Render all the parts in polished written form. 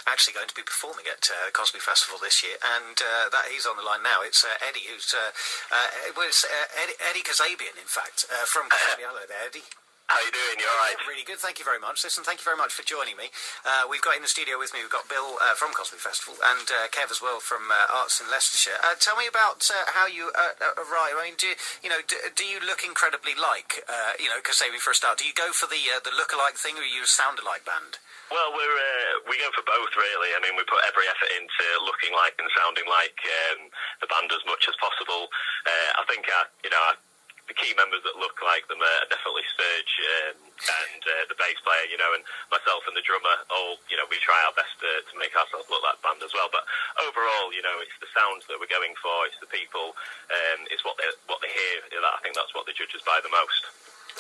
actually going to be performing at Cosby Festival this year, and that he's on the line now. It's Eddie, who's Eddie Kazabian, in fact, from Kasabian. Hello there, Eddie. How are you doing? You all right? Really good, thank you very much. Listen, thank you very much for joining me. We've got in the studio with me, we've got Bill from Cosby Festival and Kev as well from Arts in Leicestershire. Tell me about how you arrive. I mean, do you look incredibly like, Kasabian for a start? Do you go for the look-alike thing, or are you a sound-alike band? Well, we go for both, really. I mean, we put every effort into looking like and sounding like the band as much as possible. I think the key members that look like them are definitely Serge and the bass player, and myself and the drummer. All, we try our best to make ourselves look like the band as well. But overall, it's the sounds that we're going for. It's the people. It's what they hear. I think that's what the judges buy the most.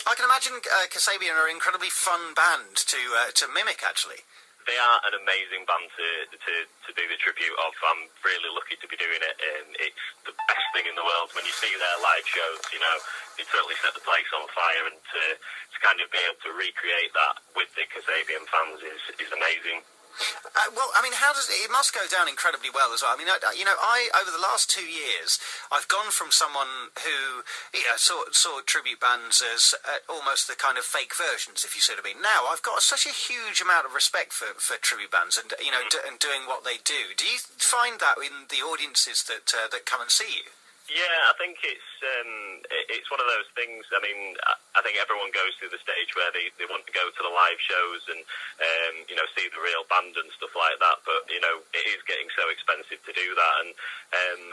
I can imagine Kasabian are an incredibly fun band to mimic, actually. They are an amazing band to do the tribute of. I'm really lucky to be doing it, and it's the best thing in the world. When you see their live shows, they totally set the place on fire, and to kind of be able to recreate that with the Kazabian fans is amazing. Well, I mean, how does it must go down incredibly well as well. I mean, I over the last 2 years, I've gone from someone who saw tribute bands as almost the kind of fake versions, if you see what I mean. Now I've got such a huge amount of respect for tribute bands and and doing what they do. Do you find that in the audiences that come and see you? Yeah, I think it's one of those things. I mean, I think everyone goes through the stage where they want to go to the live shows and see the real band and stuff like that. But it is getting so expensive to do that. And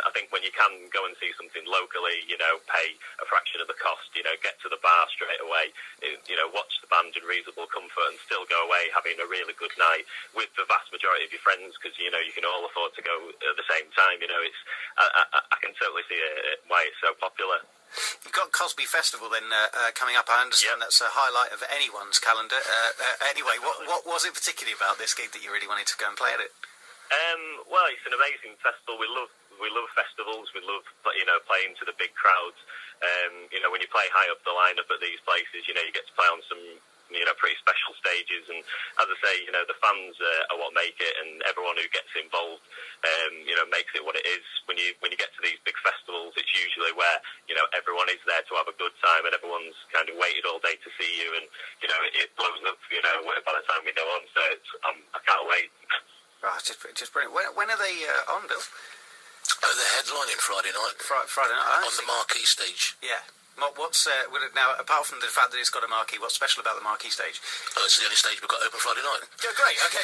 I think when you can go and see something locally, pay a fraction of the cost, get to the bar straight away, watch the band in reasonable comfort and still go away having a really good night with the vast majority of your friends, because you can all afford to go at the same time. It's I can totally see why it's so popular. You've got Cosby Festival then coming up. I understand that's a highlight of anyone's calendar. Anyway, what was it particularly about this gig that you really wanted to go and play at it? Well, it's an amazing festival. We love festivals. We love playing to the big crowds. When you play high up the lineup at these places, you get to play on some pretty special stages, and as I say, the fans are what make it, and everyone who gets involved makes it what it is. When you get to these big festivals, it's usually where everyone is there to have a good time, and everyone's kind of waited all day to see you, and it blows up by the time we go on. So I can't wait. Right, just brilliant. When are they on, Bill? Oh, they're headlining Friday night. Friday night on the marquee stage. Yeah. What's now, apart from the fact that it's got a marquee, what's special about the marquee stage? Oh, it's the only stage we've got open Friday night. Yeah, great. Okay,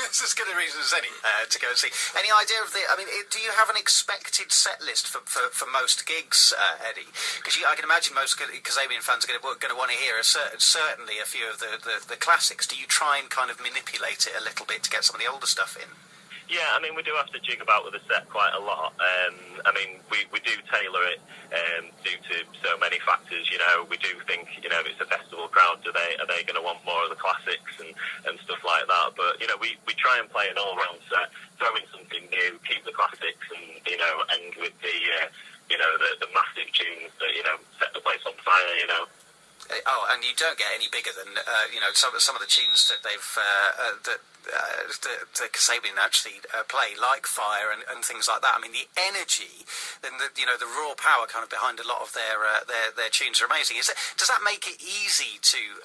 it's as good a reason as any to go and see. Any idea of do you have an expected set list for most gigs, Eddie? Because I can imagine most Kazabian fans are going to want to hear certainly a few of the classics. Do you try and kind of manipulate it a little bit to get some of the older stuff in? Yeah, I mean, we do have to jig about with the set quite a lot. I mean, we do tailor it due to so many factors. We do think, if it's a festival crowd, are they going to want more of the classics and stuff like that? But we try and play an all-round set, throw in something new, keep the classics, and end with the massive tunes that set the place on fire. Oh, and you don't get any bigger than some of the tunes that they've the Kasabian actually play, like Fire and things like that. I mean, the energy and the raw power kind of behind a lot of their tunes are amazing. Does that make it easy to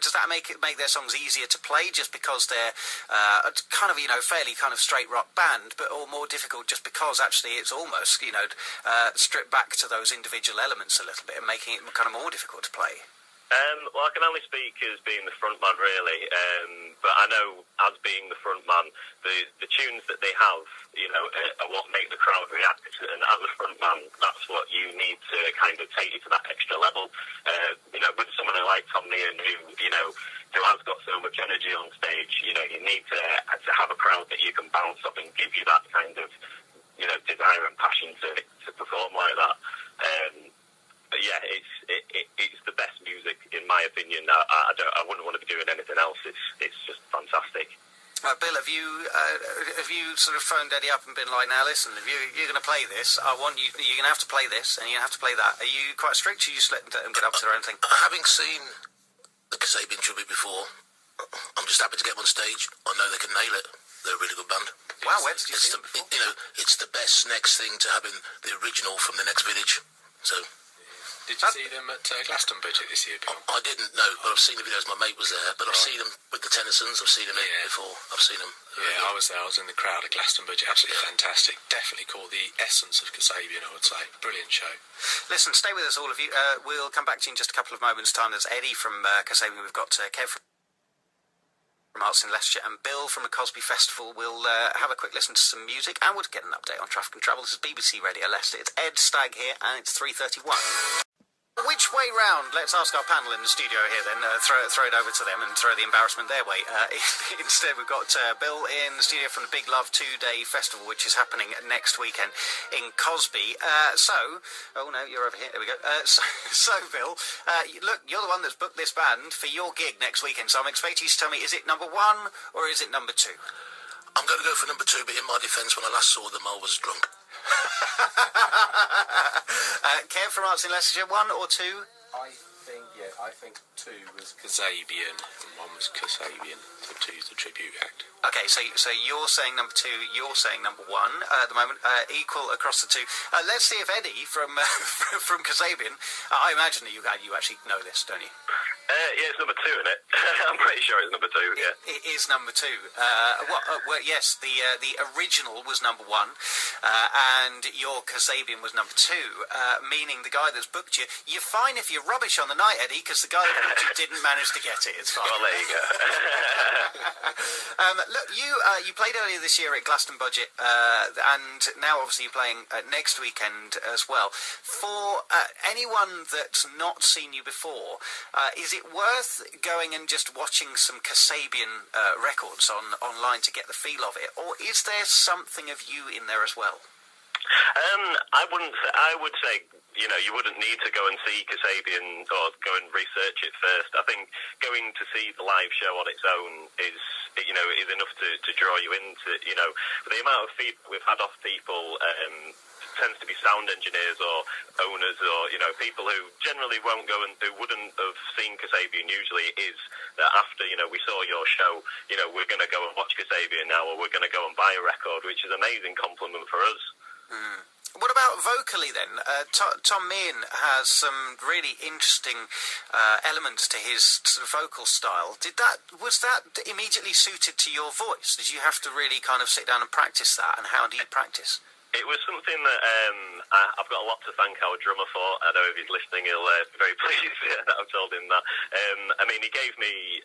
does that make their songs easier to play just because they're kind of fairly kind of straight rock band, but or more difficult just because actually it's almost stripped back to those individual elements a little bit and making it kind of more difficult to play? Well, I can only speak as being the front man, really. But I know, as being the front man, the tunes that they have, are what make the crowd react. And as a front man, that's what you need to kind of take you to that extra level. With someone like Tom Meehan, who has got so much energy on stage, you need to have a crowd that you can bounce off and give you that kind of, desire and passion to perform like that. But yeah, it's the best music in my opinion. I wouldn't want to be doing anything else. It's just fantastic. Bill, have you sort of phoned Eddie up and been like, now listen, if you're going to play this, I want you. You're going to have to play this, and you're going to have to play that. Are you quite strict? Or you just let them get up to their own thing? Having seen the Kasabian tribute before, I'm just happy to get them on stage. I know they can nail it. They're a really good band. Wow, where did you see them before? It's the best next thing to having the original from the next village. So. Did you see them at Glastonbury this year, Bill? I didn't know, but I've seen the videos. My mate was there, but I've seen them with the Tennysons. I've seen them before. I've seen them. Yeah, I was there. I was in the crowd at Glastonbury. Absolutely fantastic. Definitely caught the essence of Kasabian, I would say. Brilliant show. Listen, stay with us, all of you. We'll come back to you in just a couple of moments' time. There's Eddie from Kasabian. We've got Kev from Arts in Leicestershire and Bill from the Cosby Festival. We'll have a quick listen to some music and we'll get an update on traffic and travel. This is BBC Radio Leicester. It's Ed Stagg here and it's 3:31. Which way round? Let's ask our panel in the studio here then. Throw it over to them and throw the embarrassment their way. Instead, we've got Bill in the studio from the Big Love 2-day festival, which is happening next weekend in Cosby. Oh no, you're over here. There we go. So Bill, look, you're the one that's booked this band for your gig next weekend, so I'm expecting you to tell me, is it number 1 or is it number 2? I'm going to go for number 2, but in my defence, when I last saw them, I was drunk. Kev from Arts in Leicestershire, 1 or 2? I think 2 was Kazabian and 1 was Kasabian. So 2's the tribute act. Okay, so you're saying number 2, you're saying number 1 at the moment, equal across the 2. Let's see if Eddie from from Kasabian, I imagine that you actually know this, don't you? Yeah, it's number 2, isn't it? I'm pretty sure it's number 2, yeah. It is number 2. Yes, the original was number 1, and your Kasabian was number 2, meaning the guy that's booked you, you're fine if you're rubbish on the night, Eddie, because the guy that booked you didn't manage to get it. It's fine. Well, there you go. Look, you played earlier this year at Glastonbury, and now obviously you're playing next weekend as well. For anyone that's not seen you before, is it worth going and just watching some Kasabian records online to get the feel of it, or is there something of you in there as well? I would say, you wouldn't need to go and see Kasabian or go and research it first. I think going to see the live show on its own is enough to draw you into, the amount of feedback we've had off people, tends to be sound engineers or owners or, people who generally won't go and who wouldn't have seen Kasabian usually, is that after, we saw your show, we're going to go and watch Kasabian now, or we're going to go and buy a record, which is an amazing compliment for us. Mm. What about vocally then? Tom Meehan has some really interesting elements to his sort of vocal style. Was that immediately suited to your voice? Did you have to really kind of sit down and practice that? And how do you practice? It was something that I've got a lot to thank our drummer for. I know if he's listening, he'll be very pleased that I've told him that. He gave me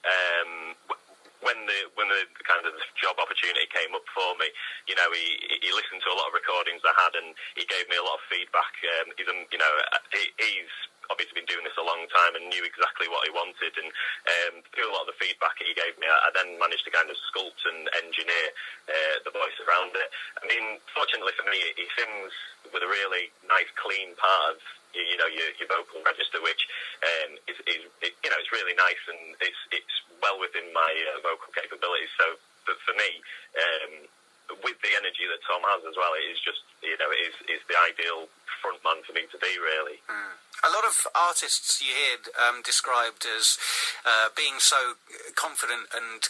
when the kind of job opportunity came up for me, he listened to a lot of recordings I had, and he gave me a lot of feedback. He's obviously been doing this a long time and knew exactly what he wanted, and through a lot of the feedback he gave me, I then managed to kind of sculpt and engineer the voice around it. Fortunately for me, he sings with a really nice, clean part of your vocal register, which it's really nice, and it's well within my vocal capabilities. So, but for me, with the energy that Tom has as well, it is just is the ideal frontman for me to be, really. Mm. A lot of artists you hear described as being so confident and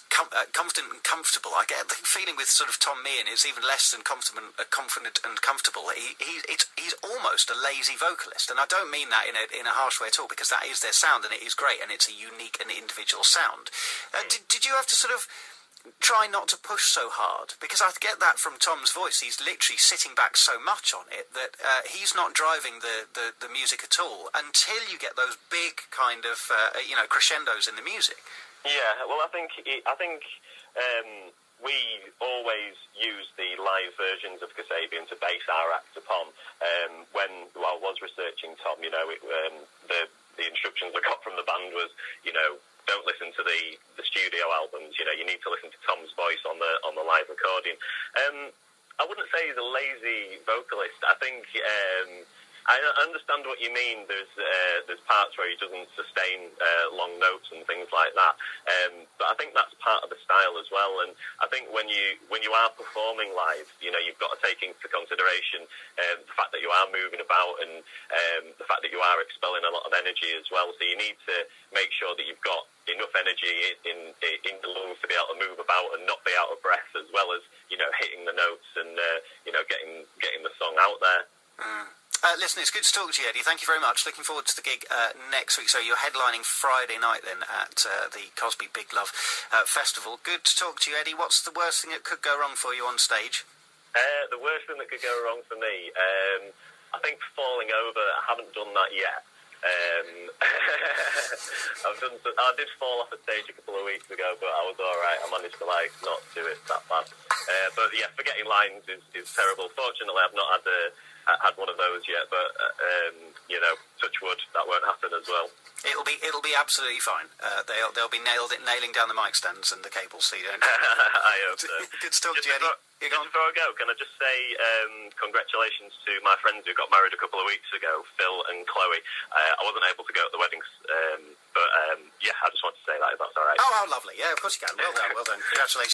confident and comfortable. I get the feeling with sort of Tom Meehan is even less than confident and comfortable. He's almost a lazy vocalist, and I don't mean that in a harsh way at all, because that is their sound and it is great and it's a unique and individual sound. Did you have to sort of try not to push so hard? Because I get that from Tom's voice. He's literally sitting back so much on it that he's not driving the music at all until you get those big kind of crescendos in the music. Yeah, well, I think we always use the live versions of Kasabian to base our acts upon. While I was researching Tom, the instructions I got from the band was, don't listen to the studio albums. You need to listen to Tom's voice on the live recording. I wouldn't say he's a lazy vocalist. I think I understand what you mean. There's parts where he doesn't sustain long notes and things like that. But I think that's part of the style as well. And I think when you are performing live, you've got to take into consideration the fact that you are moving about and the fact that you are expelling a lot of energy as well. So you need to make sure that you've got enough energy in the lungs to be able to move about and not be out of breath, as well as hitting the notes and getting the song out there. Listen, it's good to talk to you, Eddie. Thank you very much. Looking forward to the gig next week. So you're headlining Friday night then at the Cosby Big Love Festival. Good to talk to you, Eddie. What's the worst thing that could go wrong for you on stage? The worst thing that could go wrong for me, I think falling over. I haven't done that yet. I did fall off a stage a couple of weeks ago, but I was all right. I managed to not do it that bad. But yeah, forgetting lines is terrible. Fortunately, I've not had one of those yet, but touch wood, that won't happen as well. It'll be absolutely fine. They'll be nailing down the mic stands and the cables, so you don't. I hope so. Good to talk to you, Eddie. Before I go, can I just say congratulations to my friends who got married a couple of weeks ago, Phil and Chloe. I wasn't able to go at the weddings, but yeah, I just wanted to say that, if that's all right. Oh, lovely. Yeah, of course you can. Well done. Congratulations.